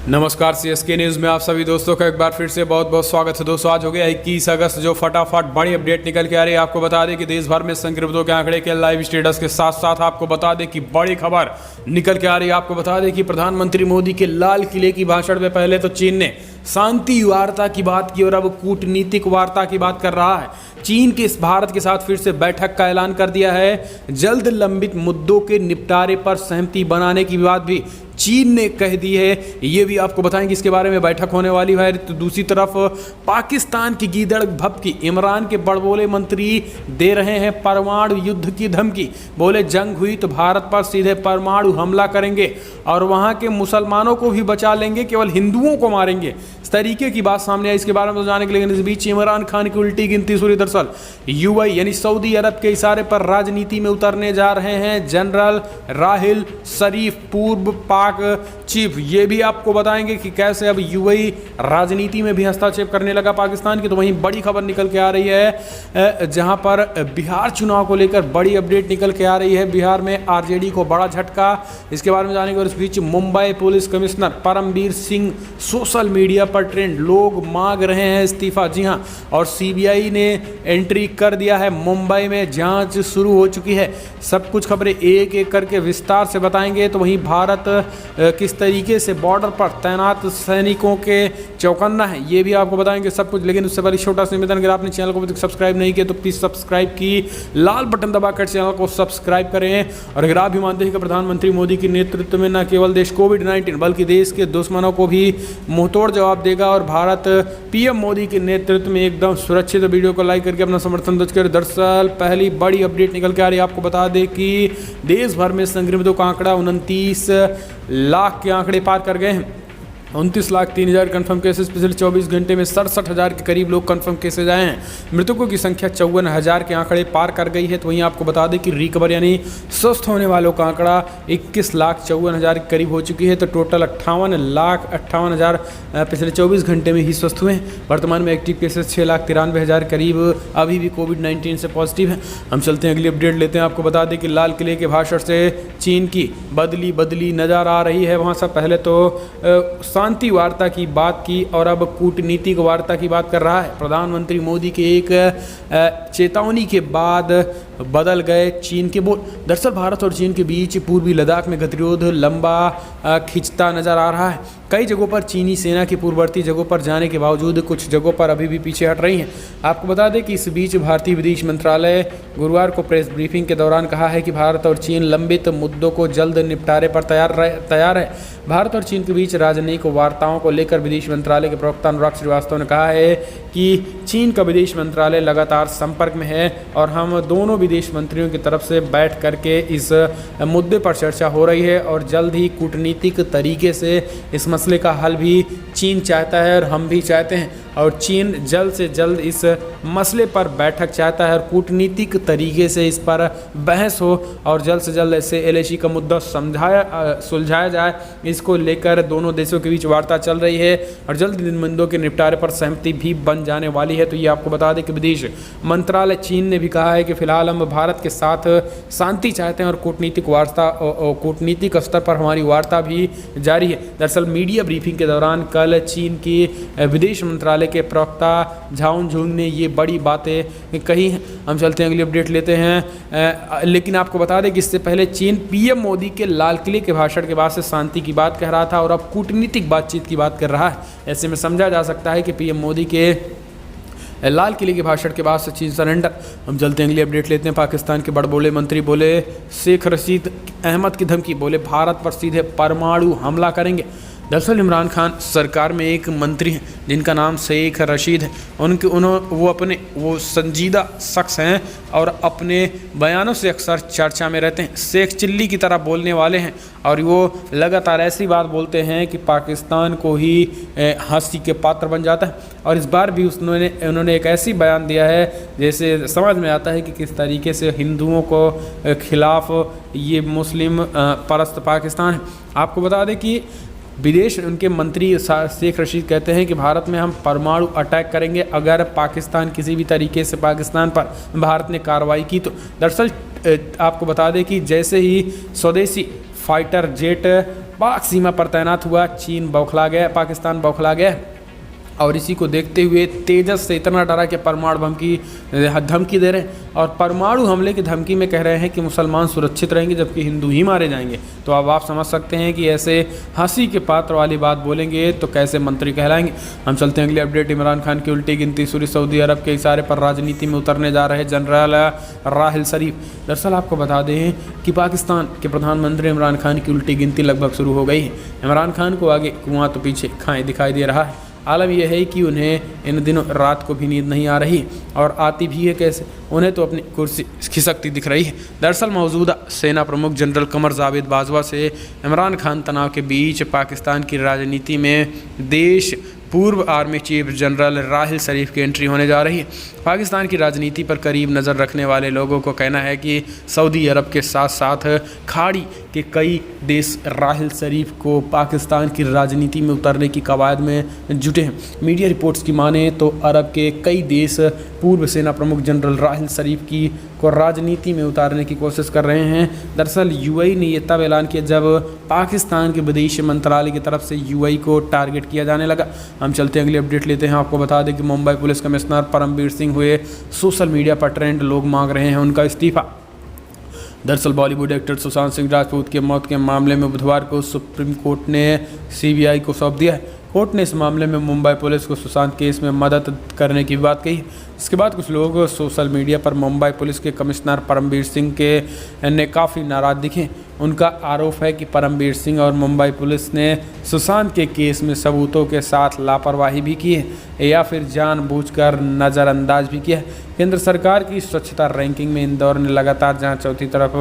नमस्कार CSK news में आप सभी दोस्तों का एक बार फिर से बहुत बहुत स्वागत है। दोस्तों आज हो गया 21 अगस्त, जो फटाफट बड़ी अपडेट निकल के आ रही है। आपको बता दें कि देश भर में संक्रमितों के आंकड़े के लाइव स्टेटस के साथ साथ आपको बता दें कि बड़ी खबर निकल के आ रही है। आपको बता दें कि प्रधानमंत्री मोदी के लाल किले की भाषण में पहले तो चीन ने शांति वार्ता की बात की और अब कूटनीतिक वार्ता की बात कर रहा है। चीन के इस भारत के साथ फिर से बैठक का ऐलान कर दिया है। जल्द लंबित मुद्दों के निपटारे पर सहमति बनाने की बात भी चीन ने कह दी है। ये भी आपको बताएंगे इसके बारे में बैठक होने वाली है। तो दूसरी तरफ पाकिस्तान की गीदड़ भभकी, इमरान के बड़बोले मंत्री दे रहे हैं परमाणु युद्ध की धमकी। बोले जंग हुई तो भारत पर सीधे परमाणु हमला करेंगे और वहां के मुसलमानों को भी बचा लेंगे, केवल हिंदुओं को मारेंगे। इस तरीके की बात सामने आई। इसके बारे में तो जाने के लिए इस बीच इमरान खान की उल्टी गिनती शुरू। दरअसल यूएई यानी सऊदी अरब के इशारे पर राजनीति में उतरने जा रहे हैं जनरल राहिल शरीफ, पूर्व पाक चीफ। ये भी आपको बताएंगे कि कैसे अब यूएई राजनीति में भी हस्तक्षेप करने लगा पाकिस्तान की। तो वहीं बड़ी खबर निकल के आ रही है, जहां पर बिहार चुनाव को लेकर बड़ी अपडेट निकल के आ रही है। बिहार में आरजेडी को बड़ा झटका, इसके बारे में जानेंगे। और इस बीच Mumbai police commissioner Parambir Singh social media पर ट्रेंड, लोग मांग रहे हैं इस्तीफा। जी हां, और सीबीआई ने एंट्री कर दिया है मुंबई में, जांच शुरू हो चुकी है। सब कुछ खबरें एक एक करके विस्तार से बताएंगे। तो वहीं भारत किस तरीके से बॉर्डर पर तैनात सैनिकों के चौकन्ना है, ये भी आपको बताएंगे सब कुछ। लेकिन उससे पहले छोटा सा निवेदन, अगर आपने चैनल को अभी तक सब्सक्राइब नहीं किया तो प्लीज़ सब्सक्राइब की लाल बटन दबाकर चैनल को सब्सक्राइब करें। और अगर आप भी मानते हैं कि प्रधानमंत्री मोदी के नेतृत्व में न केवल देश कोविड-19 बल्कि देश के दुश्मनों को भी मुंहतोड़ जवाब देगा और भारत पीएम मोदी के नेतृत्व में एकदम सुरक्षित, वीडियो को लाइक करके अपना समर्थन दर्ज करें। दरअसल पहली बड़ी अपडेट निकल के आ रही है। आपको बता दें कि देश भर में संक्रमितों का आंकड़ा 29 लाख के आंकड़े पार कर गए हैं। 29,03,000 कन्फर्म केसेस, पिछले 24 घंटे में 67,000 के करीब लोग कन्फर्म केसेज आए हैं। मृतकों की संख्या 54,000 के आंकड़े पार कर गई है। तो वहीं आपको बता दें कि रिकवर यानी स्वस्थ होने वालों का आंकड़ा 21,54,000 के करीब हो चुकी है। तो टोटल 58,58,000 पिछले 24 घंटे में ही स्वस्थ हुए हैं। वर्तमान में एक्टिव केसेस 6,93,000 करीब अभी भी कोविड-19 से पॉजिटिव है। हम चलते हैं अगली अपडेट लेते हैं। आपको बता दें कि लाल किले के भाषण से चीन की बदली नज़र आ रही है। वहाँ से पहले तो शांति वार्ता की बात की और अब कूटनीतिक वार्ता की बात कर रहा है। प्रधानमंत्री मोदी के एक चेतावनी के बाद बदल गए चीन के बोल। दरअसल भारत और चीन के बीच पूर्वी लद्दाख में गतिरोध लंबा खिंचता नजर आ रहा है। कई जगहों पर चीनी सेना की पूर्ववर्ती जगहों पर जाने के बावजूद कुछ जगहों पर अभी भी पीछे हट रही हैं। आपको बता दें कि इस बीच भारतीय विदेश मंत्रालय गुरुवार को प्रेस ब्रीफिंग के दौरान कहा है कि भारत और चीन लंबित मुद्दों को जल्द निपटारे पर तैयार है। भारत और चीन के बीच राजनयिक वार्ताओं को लेकर विदेश मंत्रालय के प्रवक्ता अनुराग श्रीवास्तव ने कहा है कि चीन का विदेश मंत्रालय लगातार संपर्क में है और हम दोनों विदेश मंत्रियों की तरफ से बैठ करके इस मुद्दे पर चर्चा हो रही है और जल्द ही कूटनीतिक तरीके से इस मसले का हल भी चीन चाहता है और हम भी चाहते हैं। और चीन जल्द से जल्द इस मसले पर बैठक चाहता है और कूटनीतिक तरीके से इस पर बहस हो और जल्द से जल्द ऐसे एलएसी का मुद्दा सुलझाया जाए। इसको लेकर दोनों देशों के बीच वार्ता चल रही है और जल्द इन मुद्दों के निपटारे पर सहमति भी बन जाने वाली है। तो ये आपको बता दें कि विदेश मंत्रालय चीन ने भी कहा है कि फिलहाल हम भारत के साथ शांति चाहते हैं और कूटनीतिक स्तर पर हमारी वार्ता भी जारी है। दरअसल मीडिया ब्रीफिंग के दौरान कल चीन की विदेश मंत्रालय के प्रवक्ता झाओजुंग ने ये बड़ी बातें कही हैं। हम चलते हैं अगली अपडेट लेते हैं। लेकिन आपको बता दें कि इससे पहले चीन पीएम मोदी के लाल किले के भाषण के बाद से शांति की बात कह रहा था और अब कूटनीतिक बातचीत की बात कर रहा है। ऐसे में समझा जा सकता है कि पीएम मोदी के लाल किले के भाषण के बाद से चीन सरेंडर। हम चलते हैं अगली अपडेट लेते हैं। पाकिस्तान के बड़बोले मंत्री बोले शेख रशीद अहमद की धमकी, बोले भारत पर सीधे परमाणु हमला करेंगे। दरअसल इमरान खान सरकार में एक मंत्री हैं जिनका नाम शेख रशीद है। वो संजीदा शख्स हैं और अपने बयानों से अक्सर चर्चा में रहते हैं। शेख चिल्ली की तरह बोलने वाले हैं और वो लगातार ऐसी बात बोलते हैं कि पाकिस्तान को ही हंसी के पात्र बन जाता है। और इस बार भी उन्होंने एक ऐसी बयान दिया है जैसे समझ में आता है कि किस तरीके से हिंदुओं को खिलाफ ये मुस्लिम परस्त पाकिस्तान है। आपको बता दें कि विदेश उनके मंत्री शेख रशीद कहते हैं कि भारत में हम परमाणु अटैक करेंगे अगर पाकिस्तान किसी भी तरीके से पाकिस्तान पर भारत ने कार्रवाई की तो। दरअसल आपको बता दें कि जैसे ही स्वदेशी फाइटर जेट पाक सीमा पर तैनात हुआ। चीन बौखला गया, पाकिस्तान बौखला गया और इसी को देखते हुए तेजस से इतना डरा कि परमाणु बम की धमकी दे रहे हैं और परमाणु हमले की धमकी में कह रहे हैं कि मुसलमान सुरक्षित रहेंगे जबकि हिंदू ही मारे जाएंगे। तो अब आप समझ सकते हैं कि ऐसे हंसी के पात्र वाली बात बोलेंगे तो कैसे मंत्री कहलाएंगे। हम चलते हैं अगली अपडेट। इमरान खान की उल्टी गिनती शुरू। सऊदी अरब के इशारे पर राजनीति में उतरने जा रहे जनरल राहिल शरीफ। दरअसल आपको बता दें कि पाकिस्तान के प्रधानमंत्री इमरान खान की उल्टी गिनती लगभग शुरू हो गई है। इमरान खान को आगे कुआं तो पीछे खाएँ दिखाई दे रहा है। आलम यह है कि उन्हें इन दिनों रात को भी नींद नहीं आ रही और आती भी है कैसे, उन्हें तो अपनी कुर्सी खिसकती दिख रही है। दरअसल मौजूदा सेना प्रमुख जनरल कमर जावेद बाजवा से इमरान खान तनाव के बीच पाकिस्तान की राजनीति में देश पूर्व आर्मी चीफ जनरल राहिल शरीफ की एंट्री होने जा रही है। पाकिस्तान की राजनीति पर करीब नज़र रखने वाले लोगों को कहना है कि सऊदी अरब के साथ साथ खाड़ी के कई देश राहिल शरीफ को पाकिस्तान की राजनीति में उतरने की कवायद में जुटे हैं। मीडिया रिपोर्ट्स की माने तो अरब के कई देश पूर्व सेना प्रमुख जनरल राहिल शरीफ की को राजनीति में उतारने की कोशिश कर रहे हैं। दरअसल यूएई ने यह तब ऐलान किया जब पाकिस्तान के विदेश मंत्रालय की तरफ से यूएई को टारगेट किया जाने लगा। हम चलते हैं अगली अपडेट लेते हैं। आपको बता दें कि मुंबई पुलिस कमिश्नर परमबीर सिंह हुए सोशल मीडिया पर ट्रेंड, लोग मांग रहे हैं उनका इस्तीफा। दरअसल बॉलीवुड एक्टर सुशांत सिंह राजपूत के मौत के मामले में बुधवार को सुप्रीम कोर्ट ने सीबीआई को सौंप दिया है। कोर्ट ने इस मामले में मुंबई पुलिस को सुशांत केस में मदद करने की बात कही। इसके बाद कुछ लोग सोशल मीडिया पर मुंबई पुलिस के कमिश्नर परमबीर सिंह के ने काफ़ी नाराज़ दिखे। उनका आरोप है कि परमबीर सिंह और मुंबई पुलिस ने सुशांत के केस में सबूतों के साथ लापरवाही भी की है या फिर जानबूझकर नज़रअंदाज भी किया है। केंद्र सरकार की स्वच्छता रैंकिंग में इंदौर ने लगातार जहां चौथी तरफ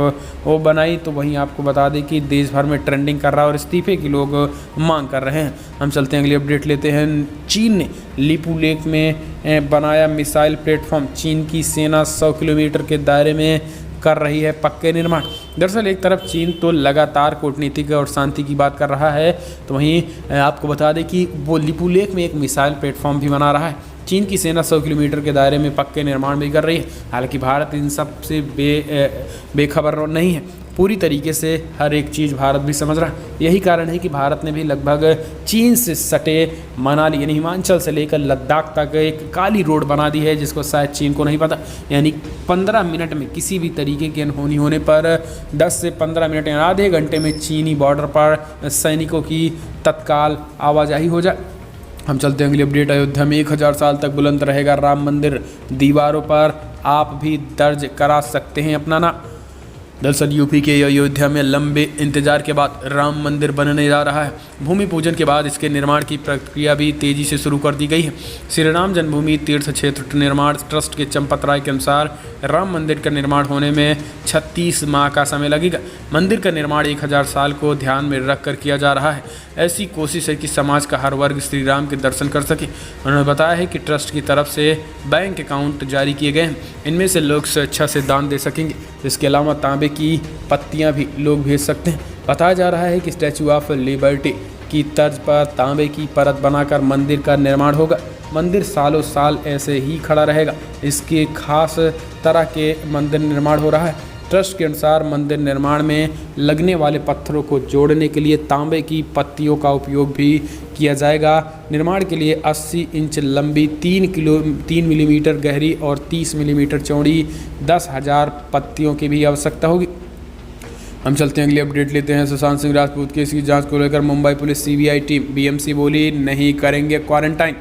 वो बनाई, तो वहीं आपको बता दें कि देश भर में ट्रेंडिंग कर रहा है और इस्तीफे की लोग मांग कर रहे हैं। हम चलते हैं अगली अपडेट लेते हैं। चीन ने लिपू लेक में बनाया मिसाइल प्लेटफॉर्म। चीन की सेना 100 किलोमीटर के दायरे में कर रही है पक्के निर्माण। दरअसल एक तरफ चीन तो लगातार कूटनीतिक और शांति की बात कर रहा है, तो वहीं आपको बता दें कि वो लिपू लेक में एक मिसाइल प्लेटफॉर्म भी बना रहा है। चीन की सेना 100 किलोमीटर के दायरे में पक्के निर्माण भी कर रही है। हालांकि भारत इन सब से बेखबर नहीं है। पूरी तरीके से हर एक चीज़ भारत भी समझ रहा है। यही कारण है कि भारत ने भी लगभग चीन से सटे मनाली यानी हिमाचल से लेकर लद्दाख तक एक काली रोड बना दी है, जिसको शायद चीन को नहीं पता। यानी 15 मिनट में किसी भी तरीके की अनहोनी होने पर 10 से 15 मिनट यानी आधे घंटे में चीनी बॉर्डर पर सैनिकों की तत्काल आवाजाही हो जाए। हम चलते हैं अगली अपडेट। अयोध्या में 1000 साल तक बुलंद रहेगा राम मंदिर। दीवारों पर आप भी दर्ज करा सकते हैं अपना नाम। दरअसल यूपी के अयोध्या में लंबे इंतजार के बाद राम मंदिर बनने जा रहा है। भूमि पूजन के बाद इसके निर्माण की प्रक्रिया भी तेजी से शुरू कर दी गई है। श्री राम जन्मभूमि तीर्थ क्षेत्र निर्माण ट्रस्ट के चंपत राय के अनुसार राम मंदिर का निर्माण होने में 36 माह का समय लगेगा। मंदिर का निर्माण 1000 साल को ध्यान में रखकर किया जा रहा है। ऐसी कोशिश है कि समाज का हर वर्ग श्री राम के दर्शन कर सके। उन्होंने बताया है कि ट्रस्ट की तरफ से बैंक अकाउंट जारी किए गए हैं। इनमें से लोग स्वेच्छा से दान दे सकेंगे। इसके अलावा तांबे की पत्तियां भी लोग भेज सकते हैं। बताया जा रहा है कि स्टैचू ऑफ लिबर्टी की तर्ज पर तांबे की परत बनाकर मंदिर का निर्माण होगा। मंदिर सालों साल ऐसे ही खड़ा रहेगा। इसके खास तरह के मंदिर निर्माण हो रहा है। ट्रस्ट के अनुसार मंदिर निर्माण में लगने वाले पत्थरों को जोड़ने के लिए तांबे की पत्तियों का उपयोग भी किया जाएगा। निर्माण के लिए 80 इंच लंबी 3 मिलीमीटर गहरी और 30 मिलीमीटर चौड़ी 10,000 पत्तियों की भी आवश्यकता होगी। हम चलते हैं अगली अपडेट लेते हैं। सुशांत सिंह राजपूत केस की जांच को लेकर Mumbai police CBI team BMC बोली नहीं करेंगे क्वारंटाइन।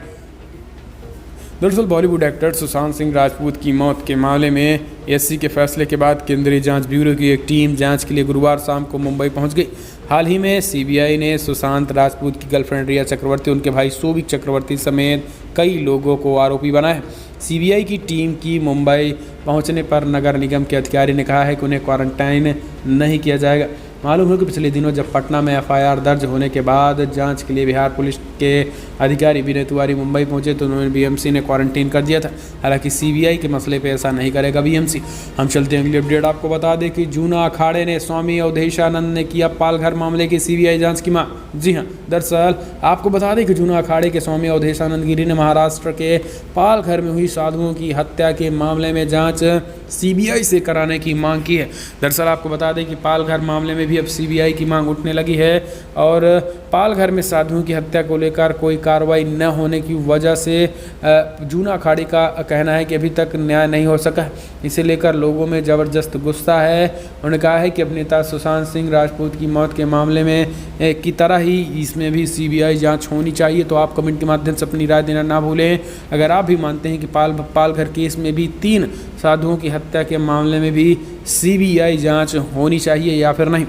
दरअसल बॉलीवुड एक्टर सुशांत सिंह राजपूत की मौत के मामले में एससी के फैसले के बाद केंद्रीय जांच ब्यूरो की एक टीम जांच के लिए गुरुवार शाम को मुंबई पहुंच गई। हाल ही में सीबीआई ने सुशांत राजपूत की गर्लफ्रेंड रिया चक्रवर्ती, उनके भाई शोभिक चक्रवर्ती समेत कई लोगों को आरोपी बनाया है। सीबीआई की टीम की मुंबई पहुंचने पर नगर निगम के अधिकारी ने कहा है कि उन्हें क्वारंटाइन नहीं किया जाएगा। मालूम हो कि पिछले दिनों जब पटना में एफआईआर दर्ज होने के बाद जांच के लिए बिहार पुलिस के अधिकारी विनय तिवारी मुंबई पहुंचे तो उन्होंने बीएमसी ने क्वारंटीन कर दिया था। हालांकि सीबीआई के मसले पे ऐसा नहीं करेगा बीएमसी। हम चलते हैं अगली अपडेट। आपको बता दें कि जूना अखाड़े ने स्वामी अवधेशानंद ने किया पालघर मामले की सीबीआई जाँच की मांग। जी हाँ, दरअसल आपको बता दें कि जूना अखाड़े के स्वामी अवधेशानंद गिरी ने महाराष्ट्र के पालघर में हुई साधुओं की हत्या के मामले में जाँच सीबीआई से कराने की मांग की है। दरअसल आपको बता दें कि पालघर मामले में भी अब सीबीआई की मांग उठने लगी है और पालघर में साधुओं की हत्या को लेकर कोई कार्रवाई न होने की वजह से जूना अखाड़ी का कहना है कि अभी तक न्याय नहीं हो सका। इसे लेकर लोगों में ज़बरदस्त गुस्सा है। उन्होंने कहा है कि अपने नेता सुशांत सिंह राजपूत की मौत के मामले में की तरह ही इसमें भी सीबीआई जांच होनी चाहिए। तो आप कमेंट के माध्यम से अपनी राय देना ना भूलें। अगर आप भी मानते हैं कि पालघर केस में भी 3 साधुओं की हत्या के मामले में भी सीबीआई जांच होनी चाहिए या फिर नहीं।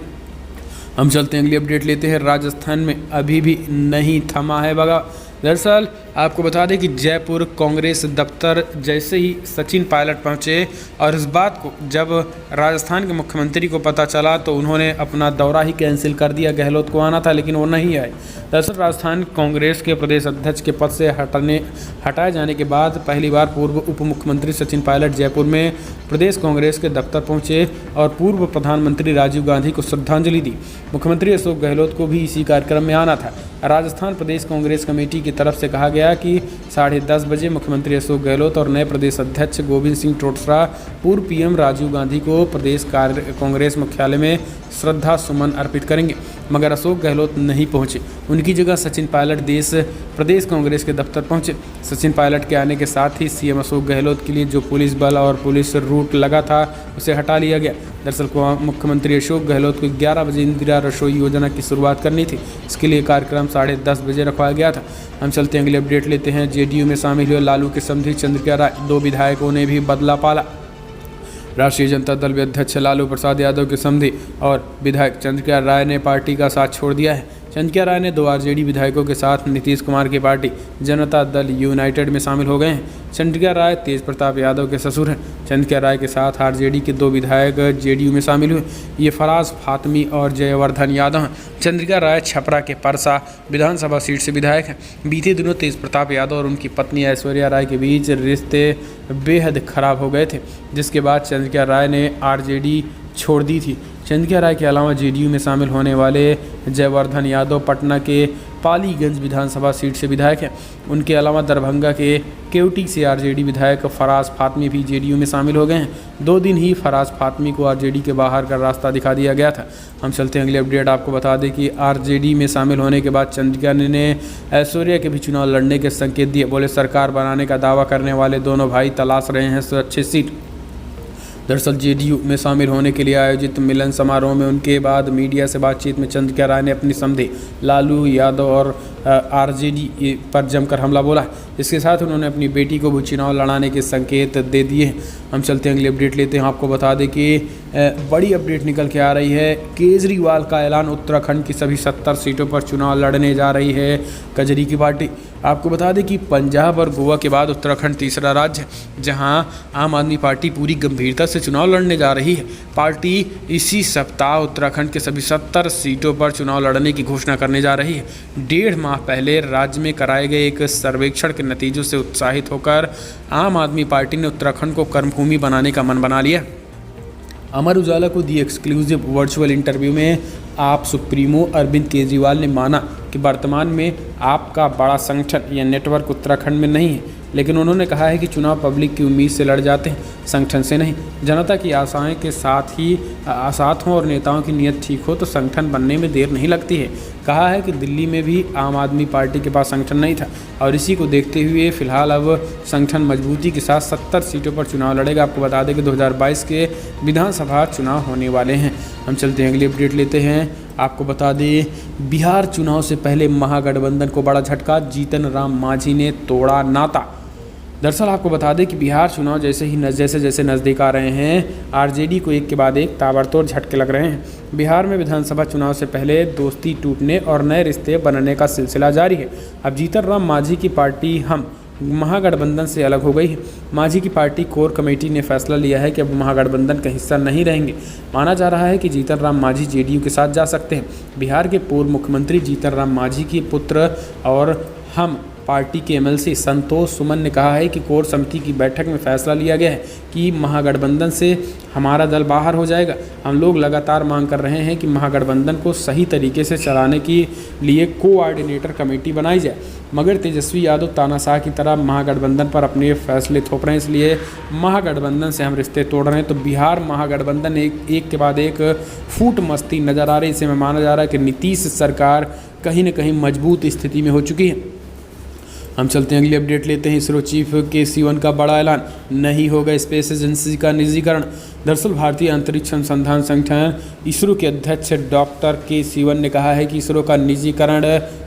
हम चलते हैं अगली अपडेट लेते हैं। राजस्थान में अभी भी नहीं थमा है बगावत। दरअसल आपको बता दें कि जयपुर कांग्रेस दफ्तर जैसे ही सचिन पायलट पहुंचे और इस बात को जब राजस्थान के मुख्यमंत्री को पता चला तो उन्होंने अपना दौरा ही कैंसिल कर दिया। गहलोत को आना था लेकिन वो नहीं आए। दरअसल राजस्थान कांग्रेस के प्रदेश अध्यक्ष के पद से हटाए जाने के बाद पहली बार पूर्व उप मुख्यमंत्री सचिन पायलट जयपुर में प्रदेश कांग्रेस के दफ्तर पहुंचे और पूर्व प्रधानमंत्री राजीव गांधी को श्रद्धांजलि दी। मुख्यमंत्री अशोक गहलोत को भी इसी कार्यक्रम में आना था। राजस्थान प्रदेश कांग्रेस कमेटी की तरफ से कहा गया कि 10:30 बजे मुख्यमंत्री अशोक गहलोत और नए प्रदेश अध्यक्ष गोविंद सिंह टोटसरा पूर्व पीएम राजीव गांधी को प्रदेश कांग्रेस मुख्यालय में श्रद्धा सुमन अर्पित करेंगे, मगर अशोक गहलोत नहीं पहुंचे। उनकी जगह सचिन पायलट प्रदेश कांग्रेस के दफ्तर पहुंचे। सचिन पायलट के आने के साथ ही सीएम अशोक गहलोत के लिए जो पुलिस बल और पुलिस रूट लगा था उसे हटा लिया गया। दरअसल मुख्यमंत्री अशोक गहलोत को 11 बजे इंदिरा रसोई योजना की शुरुआत करनी थी। इसके लिए कार्यक्रम 10:30 बजे रखवाया गया था। हम चलते हैं अगली अपडेट लेते हैं। जेडीयू में शामिल हुए लालू के समधी चंद्रिका राय, 2 विधायकों ने भी बदला पाला। राष्ट्रीय जनता दल अध्यक्ष लालू प्रसाद यादव के समधी और विधायक चंद्रिका राय ने पार्टी का साथ छोड़ दिया है। चंद्रिका राय ने 2 आरजेडी विधायकों के साथ नीतीश कुमार की पार्टी जनता दल यूनाइटेड में शामिल हो गए हैं। चंद्रिका राय तेज प्रताप यादव के ससुर हैं। चंद्रिका राय के साथ आरजेडी के 2 विधायक जेडीयू में शामिल हुए। ये फराज फातमी और जयवर्धन यादव हैं। चंद्रिका राय छपरा के परसा विधानसभा सीट से विधायक हैं। बीते दिनों तेज प्रताप यादव और उनकी पत्नी ऐश्वर्या राय के बीच रिश्ते बेहद खराब हो गए थे, जिसके बाद चंद्रिका राय ने आरजेडी छोड़ दी थी। चंद्रिका राय के अलावा जेडीयू में शामिल होने वाले जयवर्धन यादव पटना के पालीगंज विधानसभा सीट से विधायक हैं। उनके अलावा दरभंगा के केवटी से आरजेडी विधायक फराज फातमी भी जेडीयू में शामिल हो गए हैं। 2 दिन ही फराज फातमी को आरजेडी के बाहर का रास्ता दिखा दिया गया था। हम चलते हैं अगली अपडेट। आपको बता दें कि आरजेडी में शामिल होने के बाद चंद्रिका ने ऐश्वर्या के भी चुनाव लड़ने के संकेत दिए। बोले सरकार बनाने का दावा करने वाले दोनों भाई तलाश रहे हैं सुरक्षित सीट। दरअसल जेडीयू में शामिल होने के लिए आयोजित मिलन समारोह में उनके बाद मीडिया से बातचीत में चंद्रिका राय ने अपनी समधी लालू यादव और आरजेडी पर जमकर हमला बोला। इसके साथ उन्होंने अपनी बेटी को भी चुनाव लड़ाने के संकेत दे दिए हैं। हम चलते हैं अगली अपडेट लेते हैं। आपको बता दें कि बड़ी अपडेट निकल के आ रही है। केजरीवाल का ऐलान, उत्तराखंड की सभी 70 सीटों पर चुनाव लड़ने जा रही है कजरी की पार्टी। आपको बता दें कि पंजाब और गोवा के बाद उत्तराखंड तीसरा राज्य है जहां आम आदमी पार्टी पूरी गंभीरता से चुनाव लड़ने जा रही है। पार्टी इसी सप्ताह उत्तराखंड के सभी 70 सीटों पर चुनाव लड़ने की घोषणा करने जा रही है। 1.5 माह पहले राज्य में कराए गए एक सर्वेक्षण के नतीजों से उत्साहित होकर आम आदमी पार्टी ने उत्तराखंड को कर्मभूमि बनाने का मन बना लिया। अमर उजाला को दी एक्सक्लूसिव वर्चुअल इंटरव्यू में आप सुप्रीमो अरविंद केजरीवाल ने माना कि वर्तमान में आपका बड़ा संगठन या नेटवर्क उत्तराखंड में नहीं है, लेकिन उन्होंने कहा है कि चुनाव पब्लिक की उम्मीद से लड़ जाते हैं, संगठन से नहीं। जनता की आशाएं के साथ हों और नेताओं की नीयत ठीक हो तो संगठन बनने में देर नहीं लगती है। कहा है कि दिल्ली में भी आम आदमी पार्टी के पास संगठन नहीं था और इसी को देखते हुए फिलहाल अब संगठन मजबूती के साथ 70 सीटों पर चुनाव लड़ेगा। आपको बता दें कि 2022 के विधानसभा चुनाव होने वाले हैं। हम चलते हैं अगली अपडेट लेते हैं। आपको बता दें बिहार चुनाव से पहले महागठबंधन को बड़ा झटका, जीतन राम मांझी ने तोड़ा नाता। दरअसल आपको बता दें कि बिहार चुनाव जैसे नज़दीक आ रहे हैं, आरजेडी को एक के बाद एक ताबड़तोड़ झटके लग रहे हैं। बिहार में विधानसभा चुनाव से पहले दोस्ती टूटने और नए रिश्ते बनने का सिलसिला जारी है। अब जीतन राम मांझी की पार्टी हम महागठबंधन से अलग हो गई है। मांझी की पार्टी कोर कमेटी ने फैसला लिया है कि अब महागठबंधन का हिस्सा नहीं रहेंगे। माना जा रहा है कि जीतन राम मांझी जेडीयू के साथ जा सकते हैं। बिहार के पूर्व मुख्यमंत्री जीतन राम मांझी के पुत्र और हम पार्टी के एमएलसी संतोष सुमन ने कहा है कि कोर समिति की बैठक में फैसला लिया गया है कि महागठबंधन से हमारा दल बाहर हो जाएगा। हम लोग लगातार मांग कर रहे हैं कि महागठबंधन को सही तरीके से चलाने के लिए कोऑर्डिनेटर कमेटी बनाई जाए, मगर तेजस्वी यादव तानाशाह की तरह महागठबंधन पर अपने फैसले थोप रहे हैं, इसलिए महागठबंधन से हम रिश्ते तोड़ रहे हैं। तो बिहार महागठबंधन एक के बाद एक फूट मस्ती नज़र आ रही है। इसे में माना जा रहा है कि नीतीश सरकार कहीं न कहीं मजबूत स्थिति में हो चुकी है। हम चलते हैं अगली अपडेट लेते हैं। इसरो चीफ के सिवन का बड़ा ऐलान, नहीं होगा स्पेस एजेंसी का निजीकरण। दरअसल भारतीय अंतरिक्ष अनुसंधान संगठन इसरो के अध्यक्ष डॉक्टर के सिवन ने कहा है कि इसरो का निजीकरण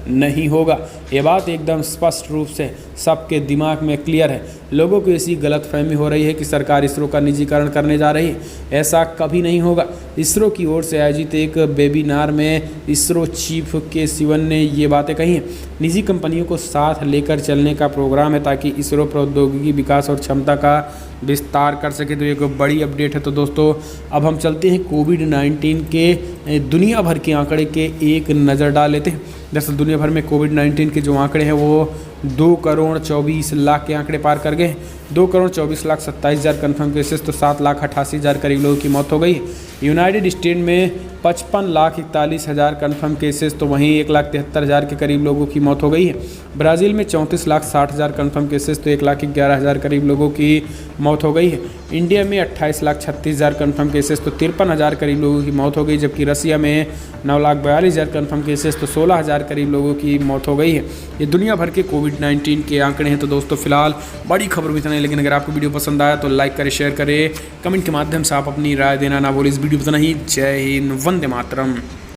नहीं होगा। ये बात एकदम स्पष्ट रूप से सबके दिमाग में क्लियर है। लोगों को ऐसी गलतफहमी हो रही है कि सरकार इसरो का निजीकरण करने जा रही है, ऐसा कभी नहीं होगा। इसरो की ओर से आयोजित एक वेबिनार में इसरो चीफ के सिवन ने ये बातें कही हैं। निजी कंपनियों को साथ लेकर चलने का प्रोग्राम है ताकि इसरो प्रौद्योगिकी विकास और क्षमता का विस्तार कर सके। तो एक बड़ी अपडेट है। तो दोस्तों अब हम चलते हैं कोविड-19 के दुनिया भर के आंकड़े के एक नज़र डाल लेते हैं। दरअसल दुनिया भर में कोविड-19 के जो आंकड़े हैं वो 2,24,00,000 के आंकड़े पार कर गए। 2,24,27,000 कन्फर्म केसेस, तो 7,88,000 करीब लोगों की मौत हो गई। यूनाइटेड स्टेट में 55,41,000 कन्फर्म केसेस, तो वहीं 1,73,000 के करीब लोगों की मौत हो गई है। ब्राज़ील में 34,60,000 कन्फर्म केसेस, तो 1,11,000 करीब लोगों की मौत हो गई है। इंडिया में 28,36,000 कन्फर्म केसेस, तो 53,000 करीब लोगों की मौत हो गई। जबकि रसिया में 9,42,000 कन्फर्म केसेस, तो 16,000 करीब लोगों की मौत हो गई है। ये दुनिया भर के कोविड-19 के आंकड़े हैं। तो दोस्तों फिलहाल बड़ी खबर भी इतना है, लेकिन अगर आपको वीडियो पसंद आया तो लाइक करें, शेयर करें, कमेंट के माध्यम से आप अपनी राय देना ना भूलें। इस वीडियो पर इतना ही। जय हिंद, वंदे मातरम।